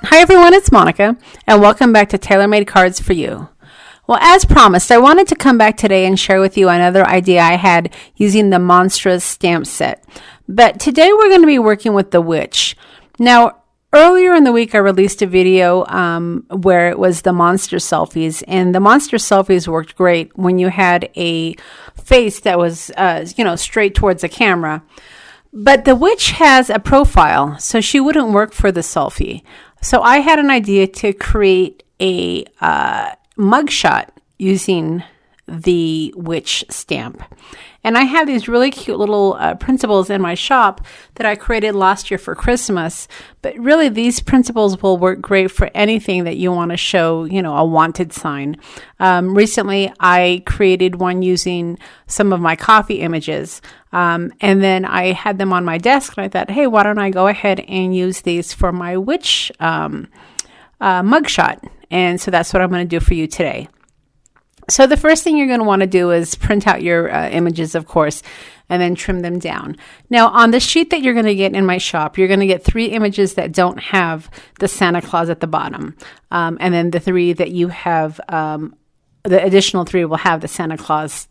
Hi everyone, it's Monica, and welcome back to Tailor-Made Cards for You. Well, as promised, I wanted to come back today and share with you another idea I had using the Monstrous Stamp set. But today we're going to be working with the witch. Now, earlier in the week I released a video where it was the monster selfies, and the monster selfies worked great when you had a face that was, straight towards the camera. But the witch has a profile, so she wouldn't work for the selfie. So I had an idea to create a mugshot using the witch stamp. And I have these really cute little principles in my shop that I created last year for Christmas. But really, these principles will work great for anything that you want to show, a wanted sign. Recently, I created one using some of my coffee images. And then I had them on my desk, and I thought, hey, why don't I go ahead and use these for my witch mugshot? And so that's what I'm going to do for you today. So the first thing you're going to want to do is print out your images, of course, and then trim them down. Now, on the sheet that you're going to get in my shop, you're going to get 3 images that don't have the Santa Claus at the bottom. And then the 3 that you have, the additional 3 will have the Santa Claus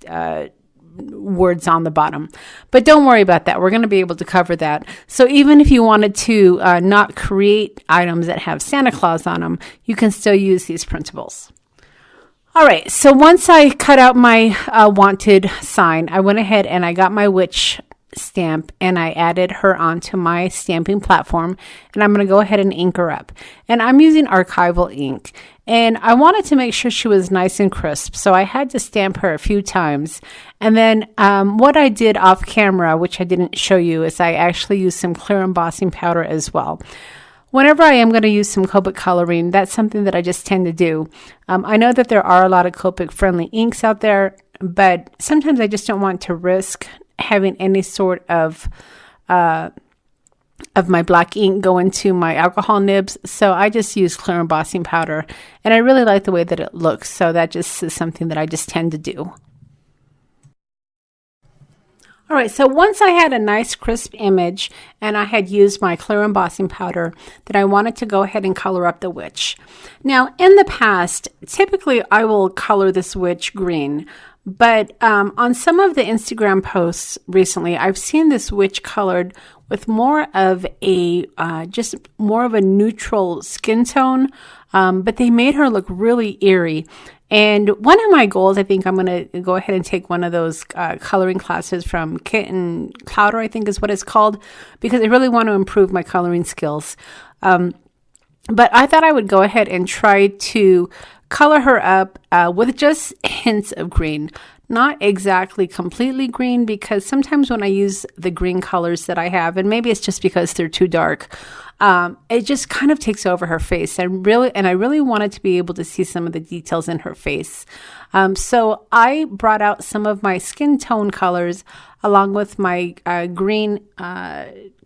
words on the bottom. But don't worry about that. We're going to be able to cover that. So even if you wanted to not create items that have Santa Claus on them, you can still use these principles. All right, so once I cut out my wanted sign, I went ahead and I got my witch stamp and I added her onto my stamping platform, and I'm going to go ahead and ink her up. And I'm using Archival ink, and I wanted to make sure she was nice and crisp, so I had to stamp her a few times. And then what I did off camera, which I didn't show you, is I actually used some clear embossing powder as well. Whenever I am going to use some Copic coloring, that's something that I just tend to do. I know that there are a lot of Copic-friendly inks out there, but sometimes I just don't want to risk having any sort of my black ink go into my alcohol nibs, so I just use clear embossing powder, and I really like the way that it looks, so that just is something that I just tend to do. All right, so once I had a nice crisp image and I had used my clear embossing powder, then I wanted to go ahead and color up the witch. Now, in the past, typically I will color this witch green, but on some of the Instagram posts recently, I've seen this witch colored with more of a neutral skin tone, but they made her look really eerie. And one of my goals, I think I'm going to go ahead and take one of those coloring classes from Kitten Clouder, I think is what it's called, because I really want to improve my coloring skills. But I thought I would go ahead and try to color her up with just hints of green. Not exactly completely green, because sometimes when I use the green colors that I have, and maybe it's just because they're too dark, it just kind of takes over her face. And I really wanted to be able to see some of the details in her face. So I brought out some of my skin tone colors along with my green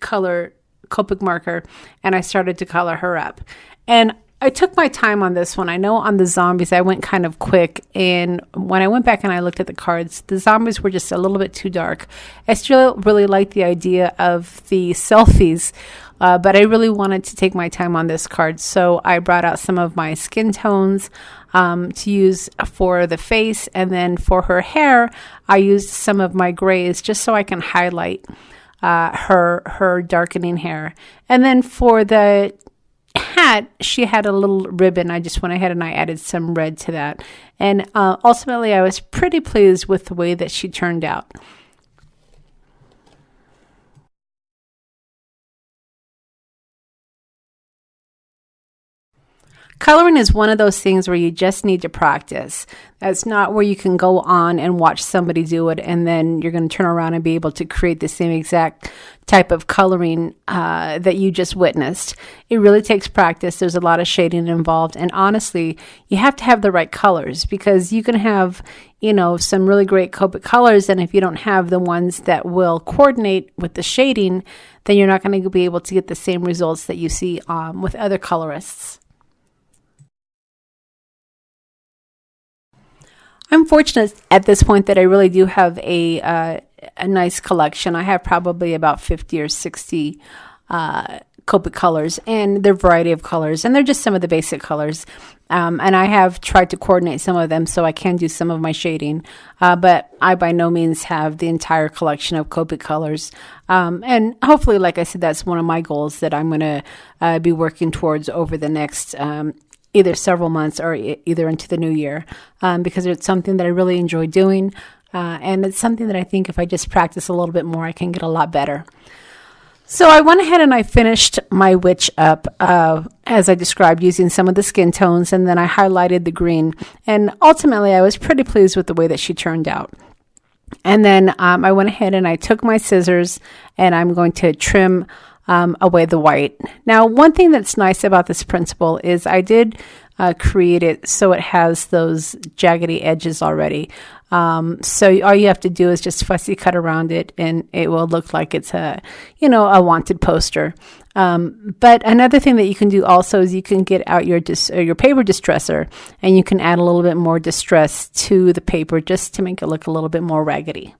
color Copic marker, and I started to color her up. And I took my time on this one. I know on the zombies I went kind of quick, and when I went back and I looked at the cards, the zombies were just a little bit too dark. I still really liked the idea of the selfies, but I really wanted to take my time on this card, so I brought out some of my skin tones to use for the face, and then for her hair, I used some of my grays just so I can highlight her darkening hair. And then for the hat, she had a little ribbon. I just went ahead and I added some red to that. And ultimately, I was pretty pleased with the way that she turned out. Coloring is one of those things where you just need to practice. That's not where you can go on and watch somebody do it and then you're going to turn around and be able to create the same exact type of coloring that you just witnessed. It really takes practice. There's a lot of shading involved, and honestly, you have to have the right colors, because you can have, some really great Copic colors, and if you don't have the ones that will coordinate with the shading, then you're not going to be able to get the same results that you see with other colorists. I'm fortunate at this point that I really do have a nice collection. I have probably about 50 or 60 Copic colors, and their variety of colors, and they're just some of the basic colors. And I have tried to coordinate some of them so I can do some of my shading, but I by no means have the entire collection of Copic colors. And hopefully, like I said, that's one of my goals that I'm going to be working towards over the next either several months or either into the new year, because it's something that I really enjoy doing, and it's something that I think if I just practice a little bit more, I can get a lot better. So I went ahead and I finished my witch up, as I described, using some of the skin tones, and then I highlighted the green. And ultimately, I was pretty pleased with the way that she turned out. And then I went ahead and I took my scissors, and I'm going to trim away the white. Now, one thing that's nice about this principle is I did create it so it has those jaggedy edges already. So all you have to do is just fussy cut around it, and it will look like it's a wanted poster. But another thing that you can do also is you can get out your paper distresser, and you can add a little bit more distress to the paper just to make it look a little bit more raggedy.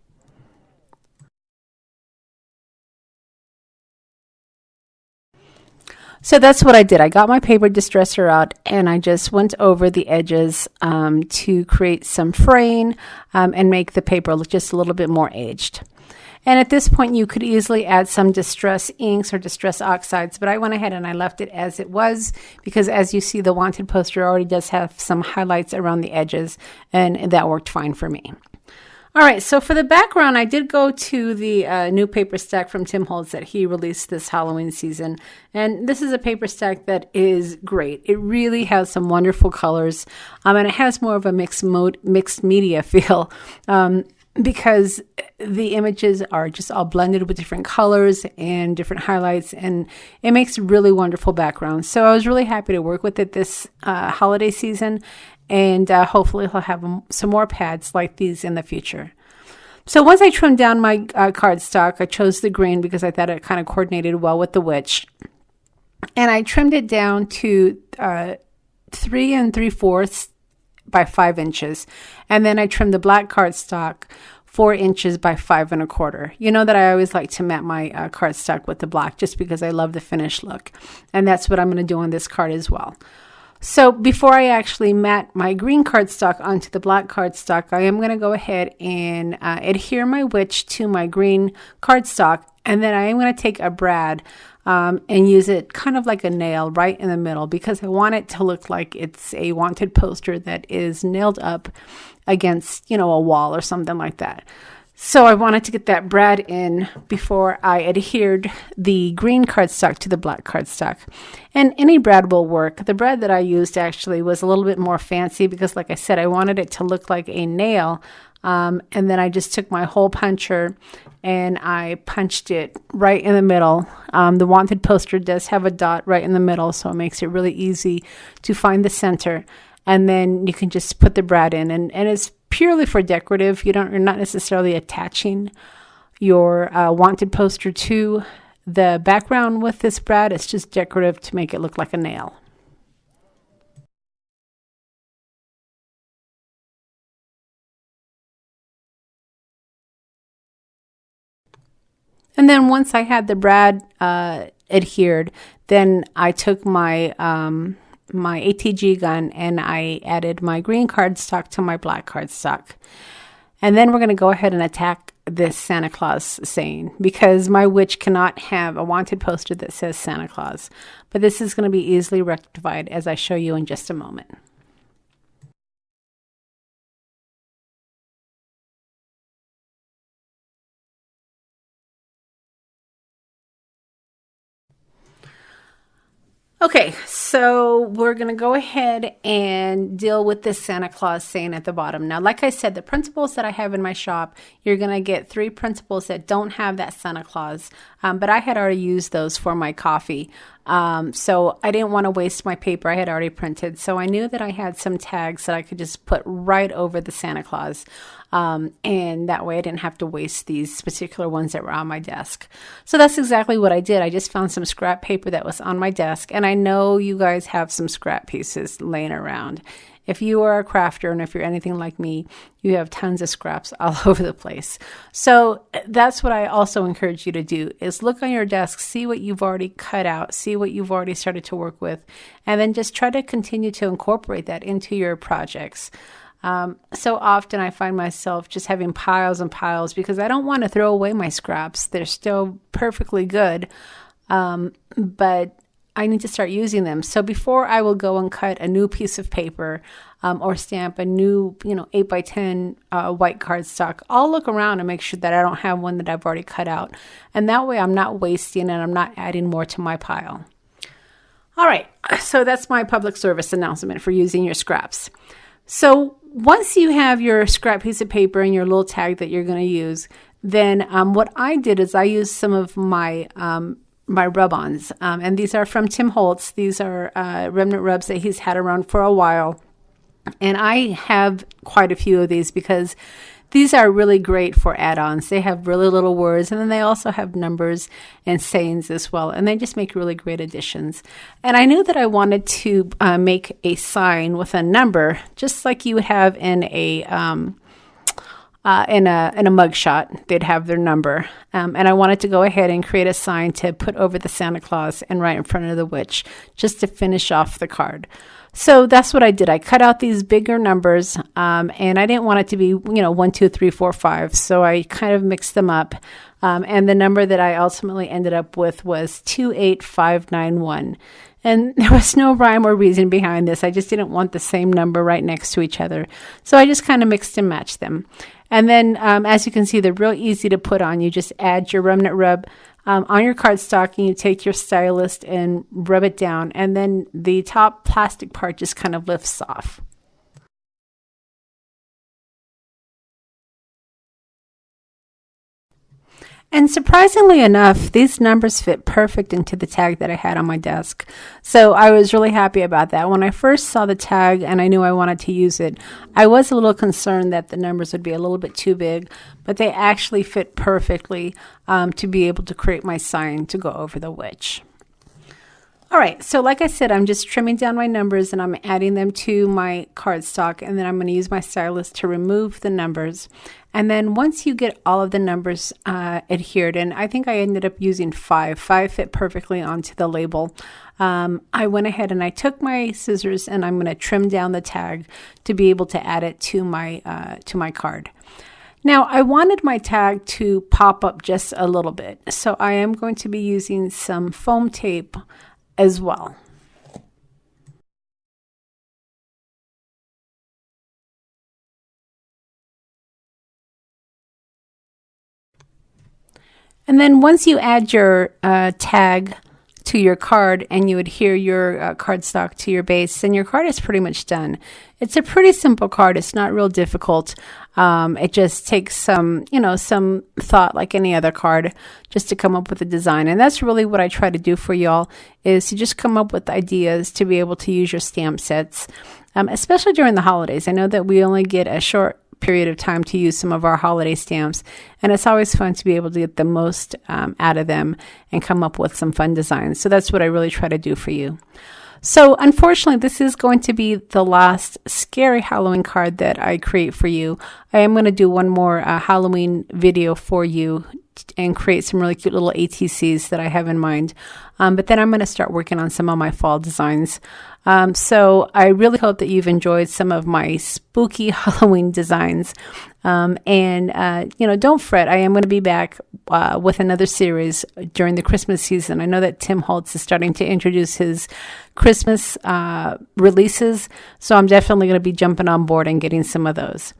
So that's what I did. I got my paper distresser out, and I just went over the edges to create some fraying and make the paper look just a little bit more aged. And at this point, you could easily add some distress inks or distress oxides, but I went ahead and I left it as it was because, as you see, the wanted poster already does have some highlights around the edges, and that worked fine for me. All right, so for the background, I did go to the new paper stack from Tim Holtz that he released this Halloween season. And this is a paper stack that is great. It really has some wonderful colors, and it has more of a mixed media feel because the images are just all blended with different colors and different highlights, and it makes really wonderful backgrounds. So I was really happy to work with it this holiday season. And hopefully he'll have some more pads like these in the future. So once I trimmed down my cardstock, I chose the green because I thought it kind of coordinated well with the witch. And I trimmed it down to 3 3/4 by 5 inches. And then I trimmed the black cardstock 4 inches by 5 1/4. You know that I always like to mat my cardstock with the black just because I love the finished look. And that's what I'm going to do on this card as well. So before I actually mat my green cardstock onto the black cardstock, I am going to go ahead and adhere my witch to my green cardstock, and then I am going to take a brad and use it kind of like a nail right in the middle because I want it to look like it's a wanted poster that is nailed up against, a wall or something like that. So I wanted to get that brad in before I adhered the green cardstock to the black cardstock. And any brad will work. The brad that I used actually was a little bit more fancy because, like I said, I wanted it to look like a nail. And then I just took my hole puncher and I punched it right in the middle. The wanted poster does have a dot right in the middle, so it makes it really easy to find the center. And then you can just put the brad in, and it's purely for decorative. You're not necessarily attaching your wanted poster to the background with this brad. It's just decorative to make it look like a nail. And then once I had the brad adhered, then I took my ATG gun and I added my green cardstock to my black cardstock. And then we're going to go ahead and attack this Santa Claus saying, because my witch cannot have a wanted poster that says Santa Claus. But this is going to be easily rectified as I show you in just a moment. Okay, so we're going to go ahead and deal with this Santa Claus saying at the bottom. Now, like I said, the principles that I have in my shop, you're going to get 3 principles that don't have that Santa Claus, but I had already used those for my coffee. So I didn't want to waste my paper I had already printed. So I knew that I had some tags that I could just put right over the Santa Claus. And that way I didn't have to waste these particular ones that were on my desk. So that's exactly what I did. I just found some scrap paper that was on my desk. And I know you guys have some scrap pieces laying around. if you are a crafter and if you're anything like me, you have tons of scraps all over the place. So that's what I also encourage you to do, is look on your desk, see what you've already cut out, see what you've already started to work with, and then just try to continue to incorporate that into your projects. So often I find myself just having piles and piles because I don't want to throw away my scraps. They're still perfectly good, but I need to start using them. So before I will go and cut a new piece of paper or stamp a new 8x10 white cardstock, I'll look around and make sure that I don't have one that I've already cut out. And that way I'm not wasting and I'm not adding more to my pile. All right, so that's my public service announcement for using your scraps. So once you have your scrap piece of paper and your little tag that you're going to use, then what I did is I used some of my my rub-ons, and these are from Tim Holtz. These are remnant rubs that he's had around for a while, and I have quite a few of these because these are really great for add-ons. They have really little words, and then they also have numbers and sayings as well, and they just make really great additions. And I knew that I wanted to make a sign with a number, just like you would have in a mugshot. They'd have their number, and I wanted to go ahead and create a sign to put over the Santa Claus and right in front of the witch, just to finish off the card. So that's what I did. I cut out these bigger numbers, and I didn't want it to be 1, 2, 3, 4, 5. So I kind of mixed them up, and the number that I ultimately ended up with was 28591. And there was no rhyme or reason behind this. I just didn't want the same number right next to each other. So I just kind of mixed and matched them. And then, as you can see, they're real easy to put on. You just add your remnant rub on your cardstock, and you take your stylus and rub it down. And then the top plastic part just kind of lifts off. And surprisingly enough, these numbers fit perfect into the tag that I had on my desk. So I was really happy about that. When I first saw the tag and I knew I wanted to use it, I was a little concerned that the numbers would be a little bit too big, but they actually fit perfectly to be able to create my sign to go over the witch. All right, so like I said, I'm just trimming down my numbers and I'm adding them to my cardstock, and then I'm going to use my stylus to remove the numbers. And then once you get all of the numbers adhered, and I think I ended up using 5 fit perfectly onto the label, I went ahead and I took my scissors and I'm going to trim down the tag to be able to add it to my card. Now, I wanted my tag to pop up just a little bit, so I am going to be using some foam tape as well. And then once you add your tag to your card and you adhere your cardstock to your base, then your card is pretty much done. It's a pretty simple card. It's not real difficult. It just takes some thought, like any other card, just to come up with a design. And that's really what I try to do for y'all, is to just come up with ideas to be able to use your stamp sets, especially during the holidays. I know that we only get a short period of time to use some of our holiday stamps, and it's always fun to be able to get the most out of them and come up with some fun designs. So that's what I really try to do for you. So unfortunately, this is going to be the last scary Halloween card that I create for you. I am going to do one more Halloween video for you and create some really cute little ATCs that I have in mind. But then I'm going to start working on some of my fall designs. So I really hope that you've enjoyed some of my spooky Halloween designs. Don't fret. I am going to be back with another series during the Christmas season. I know that Tim Holtz is starting to introduce his Christmas releases, so I'm definitely going to be jumping on board and getting some of those.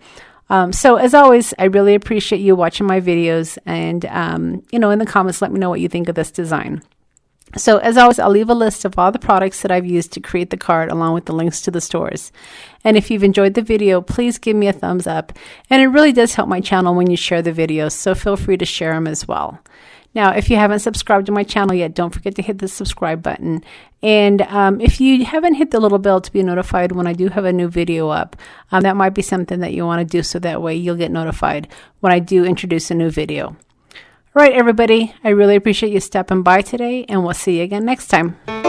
So as always, I really appreciate you watching my videos, and in the comments, let me know what you think of this design. So as always, I'll leave a list of all the products that I've used to create the card, along with the links to the stores. And if you've enjoyed the video, please give me a thumbs up. And it really does help my channel when you share the videos, so feel free to share them as well. Now, if you haven't subscribed to my channel yet, don't forget to hit the subscribe button. And if you haven't hit the little bell to be notified when I do have a new video up, that might be something that you want to do, so that way you'll get notified when I do introduce a new video. All right, everybody, I really appreciate you stopping by today, and we'll see you again next time.